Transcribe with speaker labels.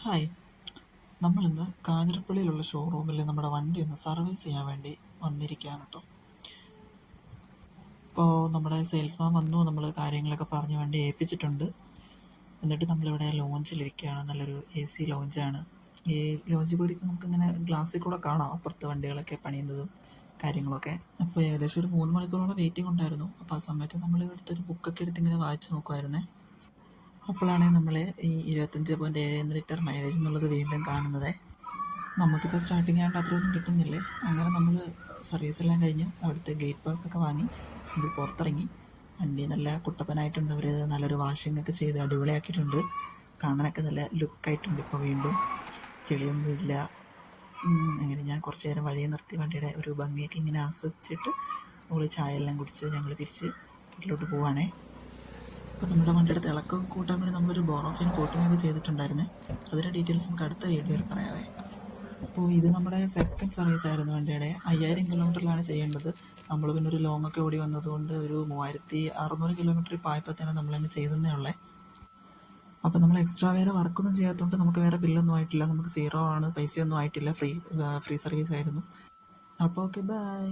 Speaker 1: Hi, നമ്മളിന്ന് കാഞ്ഞിരപ്പള്ളിയിലുള്ള ഷോറൂമിൽ നമ്മുടെ വണ്ടി ഒന്ന് സർവീസ് ചെയ്യാൻ വേണ്ടി വന്നിരിക്കുകയാണ് കേട്ടോ. ഇപ്പോൾ നമ്മുടെ സെയിൽസ്മാൻ വന്നു, നമ്മൾ കാര്യങ്ങളൊക്കെ പറഞ്ഞ് വണ്ടി ഏൽപ്പിച്ചിട്ടുണ്ട്. എന്നിട്ട് നമ്മളിവിടെ ലോഞ്ചിലിരിക്കുകയാണ്. നല്ലൊരു AC ലോഞ്ചാണ്. ഈ ലോഞ്ചിൽ കൂടി നമുക്കിങ്ങനെ ഗ്ലാസ്സിൽ കൂടെ കാണാം അപ്പുറത്ത് വണ്ടികളൊക്കെ പണിയുന്നതും കാര്യങ്ങളൊക്കെ. അപ്പോൾ ഏകദേശം ഒരു 3 മണിക്കൂറോളം വെയിറ്റിംഗ് ഉണ്ടായിരുന്നു. അപ്പോൾ ആ സമയത്ത് നമ്മൾ ഇവിടുത്തെ ഒരു ബുക്കൊക്കെ എടുത്ത് ഇങ്ങനെ വായിച്ച് നോക്കുമായിരുന്നേ. അപ്പോഴാണ് നമ്മൾ ഈ 25.7 ലിറ്റർ മൈലേജ് എന്നുള്ളത് വീണ്ടും കാണുന്നത്. നമുക്കിപ്പോൾ സ്റ്റാർട്ടിങ് ആയതുകൊണ്ട് അത്രയൊന്നും കിട്ടുന്നില്ലേ. അങ്ങനെ നമ്മൾ സർവീസ് എല്ലാം കഴിഞ്ഞ് അവിടുത്തെ ഗേറ്റ് പാസ്സൊക്കെ വാങ്ങി നമ്മൾ പുറത്തിറങ്ങി. വണ്ടി നല്ല കുട്ടപ്പനായിട്ടുണ്ട്. അവർ നല്ലൊരു വാഷിംഗ് ഒക്കെ ചെയ്ത് അടിപൊളിയാക്കിയിട്ടുണ്ട്. കാണാനൊക്കെ നല്ല ലുക്കായിട്ടുണ്ട്. ഇപ്പോൾ വീണ്ടും ചെളിയൊന്നുമില്ല. അങ്ങനെ ഞാൻ കുറച്ച് നേരം വഴിയെ നിർത്തി വണ്ടിയുടെ ഒരു ഭംഗിയൊക്കെ ഇങ്ങനെ ആസ്വദിച്ചിട്ട് നമ്മൾ ചായ എല്ലാം കുടിച്ച് ഞങ്ങൾ തിരിച്ച് വീട്ടിലോട്ട് പോവുകയാണേ. അപ്പോൾ നമ്മുടെ വണ്ടിയുടെ തിളക്കം കൂട്ടാൻ വേണ്ടി നമ്മളൊരു ബോറോഫിൻ കോട്ടിങ്ങൊക്കെ ചെയ്തിട്ടുണ്ടായിരുന്നേ. അതിൻ്റെ ഡീറ്റെയിൽസ് നമുക്ക് അടുത്ത വീഡിയോയിൽ പറയാവേ. അപ്പോൾ ഇത് നമ്മുടെ സെക്കൻഡ് സർവീസ് ആയിരുന്നു വണ്ടിയുടെ. 5000 കിലോമീറ്ററിലാണ് ചെയ്യേണ്ടത്. നമ്മൾ പിന്നെ ഒരു ലോങ് ഒക്കെ ഓടി വന്നതുകൊണ്ട് ഒരു 3600 കിലോമീറ്റർ ഇപ്പോൾ ആയപ്പോൾ തന്നെ നമ്മൾ തന്നെ ചെയ്തതേ ഉള്ളേ. അപ്പോൾ നമ്മൾ എക്സ്ട്രാ വേറെ വർക്കൊന്നും ചെയ്യാത്തതുകൊണ്ട് നമുക്ക് വേറെ ബില്ലൊന്നും ആയിട്ടില്ല. നമുക്ക് 0 ആണ്, പൈസയൊന്നും ആയിട്ടില്ല. ഫ്രീ സർവീസ് ആയിരുന്നു. അപ്പോൾ ഓക്കെ, ബൈ.